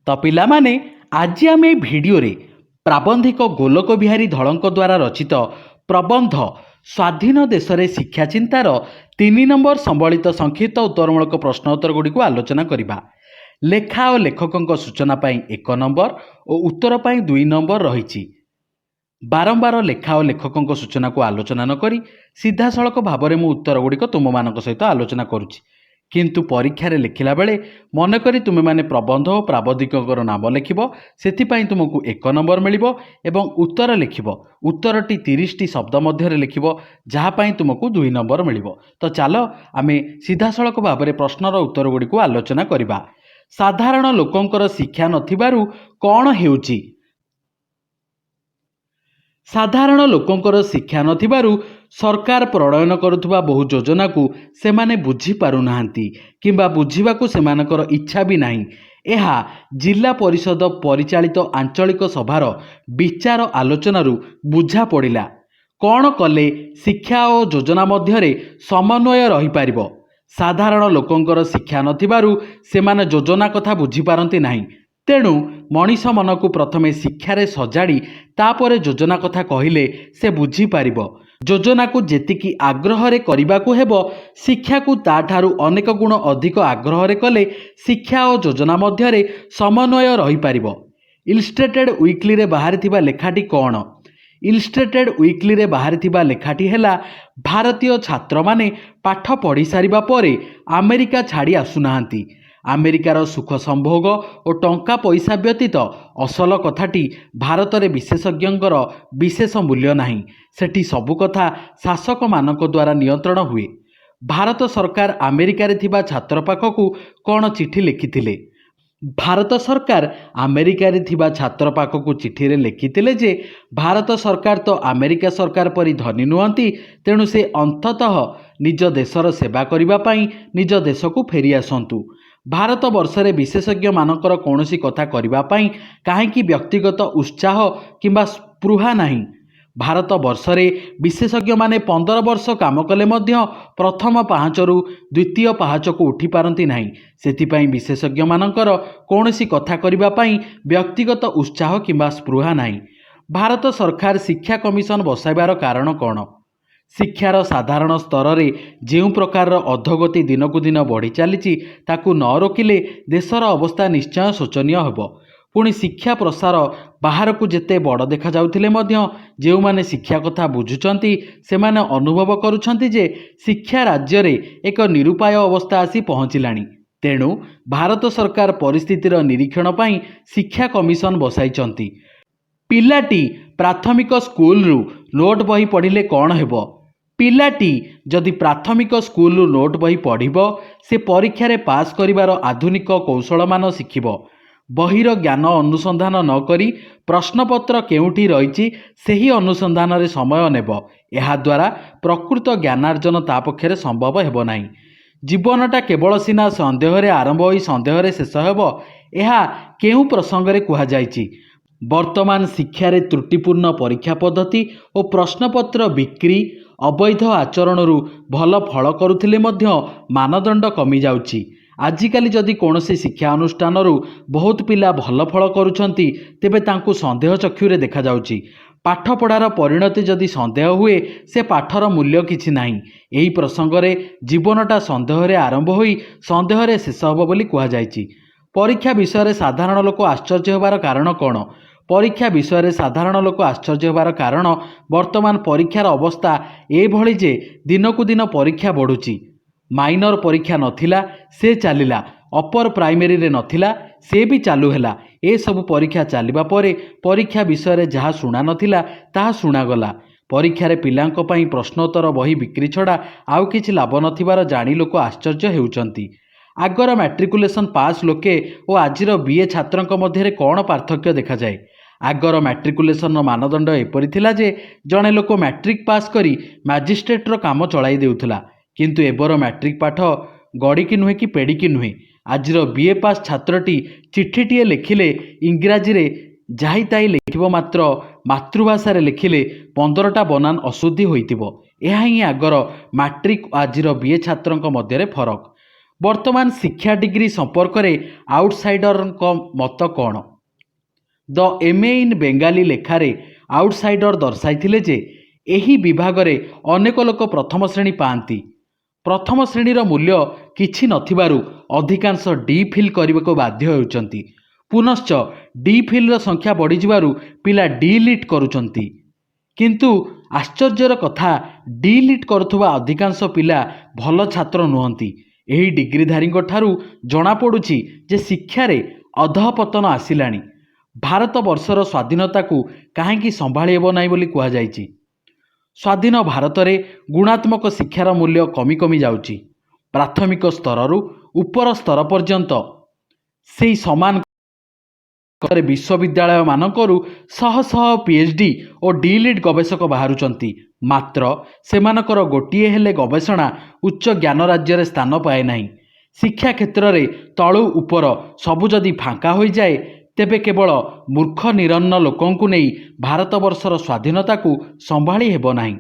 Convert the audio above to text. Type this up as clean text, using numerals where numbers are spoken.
तो पिलामाने आज आम भिडियो प्राबंधिक गोलोक बिहारी धड़ों द्वारा रचित प्रबंध स्वाधीन देश रे शिक्षा चिंतार 3 नंबर संबलित संक्षिप्त उत्तरमूलक प्रश्नोत्तर गुड़िक आलोचना करवा। लेखा और लेखकों सूचना पाई 1 नंबर और उत्तर पाई 2 नंबर रही। बारंबार लेखा और लेखकों सूचना को आलोचना न करी सीधा सड़क भाव में उत्तर गुड़िक तुम मान सहित आलोचना करुच्ची। किंतु परीक्षा रे लिखिला बेले मनकरी तुमे माने प्रबंध और प्राबंधिकर नाम लिखिब, सेथिपाई तुमको 1 नंबर मिलिबो एवं उत्तर लिखिब। उत्तरटी 30टी शब्द मध्य लिखिब, जहाँपाई तुमको 2 नंबर मिलिबो। तो चलो आमे सीधा सड़क भाव में प्रश्नर उत्तर गुड़ी को आलोचना करिबा। साधारण लोकंकर शिक्षा नथिबारु कौन हेउची? साधारण लोकंकर शिक्षा नथिबारु सरकार प्रणयन करुवा बहु योजना को सेमाने बुझी पारु नाहंती किंबा बुझीबाकू सेमानकर इच्छा भी नहीं। एहा जिला परिषद परिचालित आंचलिक सभार विचार आलोचनारू बुझा पड़िला। कौन कले शिक्षा और योजना मध्यरे समन्वय रही पारिबो? साधारण लोकंकर शिक्षा नथिबारु सेमाने योजना कथा बुझी पारंती नहीं। तेणु मनीष मन को प्रथमे शिक्षारे सजाड़ी तापरे योजना कथा कहिले से बुझी पारिबो। योजना को जेतिकी आग्रह रे करिबाकू हेबो, शिक्षा को ताठारू अनेक गुण अधिक आग्रह रे कले शिक्षा और योजना मध्यरे समन्वय रही पारिबो। इलस्ट्रेटेड वीकली रे बाहरिथिबा लेखाटी कौन? इलस्ट्रेटेड वीकली रे बाहरिथिबा लेखाटी हेला भारतीय छात्र माने पाठ पढ़ी सारिबा परे अमेरिका छाड़ी आसुनाहांती। अमेरिकार सुख संभोग और टंका पैसा व्यतीत असल कथाटी भारत रे विशेषज्ञंकर विशेष मूल्य नहीं। सेठी सबु कथा शासक मानक द्वारा नियंत्रण हुए। भारत सरकार अमेरिका रे थिबा छात्र पाखकू कौन चिठी लिखिथिले? भारत सरकार अमेरिका रे थिबा छात्र पाखकू चिठी रे लिखिथिले जे भारत सरकार तो अमेरिका सरकार परि धनी नुहंती, तेणु से अंततः निज देशर सेवा करिबा पई निज देश को फेरी आसंतु। भारत वर्ष रे विशेषज्ञ मानकर कौनसी कथा करिबा पई काहेकि व्यक्तिगत उत्साह किंबा स्पृहा नहीं। भारत वर्ष रे विशेषज्ञ माने 15 वर्ष काम कले मध्य प्रथम पाहाचरू द्वितीय पाहाच को उठी पारंती नहीं। सेथिपाई विशेषज्ञ मानकर कौनसी कथा करिबा पई व्यक्तिगत उत्साह किंबा स्पृहा नहीं। भारत सरकार शिक्षा कमिशन बसाइबार कारण कौन? शिक्षार साधारण स्तर रे जेउ प्रकार अधोगति दिनकू दिन बढ़ी चली ताकू न रोकिले देशर अवस्था निश्चय शोचनीय हेबो। पुणी शिक्षा प्रसार बाहर को जेते बड़ देखा जाउथिले मध्य जेउ माने शिक्षा कथा बुझुचंती सेमाने अनुभव करुछंती जे शिक्षा राज्य रे एक निरुपाय अवस्था आसी पहुँचिलाणी। तेणु भारत सरकार परिस्थितिर निरीक्षण पई शिक्षा कमिशन बसाइचंती। पिलाटी प्राथमिक स्कूल रु नोट बही पढ़िले कौन हेबो? पिलाटी जदि प्राथमिक स्कूल रु नोट बही पढ़िबो से परीक्षा रे पास करिवार आधुनिक कौशल मान शिखिबो। बहिर ज्ञान अनुसंधान न करी प्रश्नपत्र केउठी रहिछि सेही अनुसंधान रे समय नेबो। एहा द्वारा प्रकृत ज्ञानार्जन ता पक्षरे संभव हेबो नाही। जीवनटा केवल सिना संदेह रे आरंभ होई संदेह रे शेष हेबो, एहा केउ प्रसंग रे कुहा जाइछि। वर्तमान शिक्षा रे त्रुटिपूर्ण परीक्षा पद्धति और प्रश्नपत्र बिक्री अवैध आचरणरू भल फल करुथिले मध्य मानदंड कमी जाउछि। आजिकाली जदि कौनसी शिक्षा अनुष्ठान बहुत पिला भल फल करुछंती तेबे तांकु संदेह चक्षुरे देखा जाउछि। पाठ पढ़ार परिणति जदि संदेह हुए से पाठर मूल्य किछि नाही। एही प्रसंग रे जीवनटा संदेह रे आरंभ होई संदेह रे शेष होबो बोली कुहा जाइछि। परीक्षा विषय रे साधारण लोक आश्चर्य होबार कारण कौन? परीक्षा विषय रे साधारण लोक आश्चर्य होबार कारण वर्तमान परीक्षार अवस्था एभली जे दिनकू दिन परीक्षा बढ़ुची। माइनर परीक्षा नथिला से चलिला, अपर प्राइमरी रे नथिला से भी चालू हैला। ए सब परीक्षा चलिबा परे परीक्षा विषय रे जहाँ शुणा नथिला ताहा शुणागला। परीक्षा रे पिलांक पई प्रश्नोत्तर बही बिक्री छड़ा आउ किछि लाभ नथिबार जानी लोक आश्चर्य हेउचंती। आगर मैट्रिकुलेशन पास लोके और आजिर बीए छात्रंक मध्यरे कौन पार्थक्य देखा जाए? आगर मैट्रिकुलेशन मानदंड एपरि थिला जे जणे लोक मैट्रिक पास करी मैजिस्ट्रेटर काम चलाई देउथला, किंतु एबर मैट्रिक पाठ गड़ी की नुहे कि पेड़ी की नुहे। आजिर बीए पास छात्रटी चिठीटीए लिखिले इंग्राजी रे जाही ताही लिखिबो, मात्र मातृभाषा रे लिखिले 15टा बनान अशुद्धि होइतिबो। एहा ही आगर मैट्रिक आजिर बीए छात्रंक मध्यरे फरक। ବର୍ତ୍ତମାନ ଶିକ୍ଷା ଡିଗ୍ରୀ ସମ୍ପର୍କରେ ଆଉଟସାଇଡରଙ୍କ ମତ କ'ଣ? ଦ ଏମ୍ଏ ଇନ୍ ବେଙ୍ଗାଲୀ ଲେଖାରେ ଆଉଟସାଇଡର ଦର୍ଶାଇଥିଲେ ଯେ ଏହି ବିଭାଗରେ ଅନେକ ଲୋକ ପ୍ରଥମ ଶ୍ରେଣୀ ପାଆନ୍ତି। ପ୍ରଥମ ଶ୍ରେଣୀର ମୂଲ୍ୟ କିଛି ନଥିବାରୁ ଅଧିକାଂଶ ଡି ଫିଲ୍ କରିବାକୁ ବାଧ୍ୟ ହେଉଛନ୍ତି। ପୁନଶ୍ଚ ଡି ଫିଲ୍ର ସଂଖ୍ୟା ବଢ଼ିଯିବାରୁ ପିଲା ଡି ଲିଟ୍ କରୁଛନ୍ତି। କିନ୍ତୁ ଆଶ୍ଚର୍ଯ୍ୟର କଥା, ଡି ଲିଟ୍ କରୁଥିବା ଅଧିକାଂଶ ପିଲା ଭଲ ଛାତ୍ର ନୁହନ୍ତି। ଏହି ଡିଗ୍ରୀଧାରୀଙ୍କ ଠାରୁ ଜଣାପଡ଼ୁଛି ଯେ ଶିକ୍ଷାରେ ଅଧଃପତନ ଆସିଲାଣି। ଭାରତବର୍ଷର ସ୍ୱାଧୀନତାକୁ କାହିଁକି ସମ୍ଭାଳି ହେବ ନାହିଁ ବୋଲି କୁହାଯାଇଛି? ସ୍ୱାଧୀନ ଭାରତରେ ଗୁଣାତ୍ମକ ଶିକ୍ଷାର ମୂଲ୍ୟ କମି କମି ଯାଉଛି। ପ୍ରାଥମିକ ସ୍ତରରୁ ଉପର ସ୍ତର ପର୍ଯ୍ୟନ୍ତ ସେହି ସମାନ ବିଶ୍ୱବିଦ୍ୟାଳୟମାନଙ୍କରୁ ଶହ ଶହ ପିଏଚ୍ଡି ଓ ଡିଲିଟ୍ ଗବେଷକ ବାହାରୁଛନ୍ତି। ମାତ୍ର ସେମାନଙ୍କର ଗୋଟିଏ ହେଲେ ଗବେଷଣା ଉଚ୍ଚ ଜ୍ଞାନ ରାଜ୍ୟରେ ସ୍ଥାନ ପାଏ ନାହିଁ। ଶିକ୍ଷା କ୍ଷେତ୍ରରେ ତଳୁ ଉପର ସବୁ ଯଦି ଫାଙ୍କା ହୋଇଯାଏ, ତେବେ କେବଳ ମୂର୍ଖ ନିରନ୍ନ ଲୋକଙ୍କୁ ନେଇ ଭାରତବର୍ଷର ସ୍ୱାଧୀନତାକୁ ସମ୍ଭାଳି ହେବ ନାହିଁ।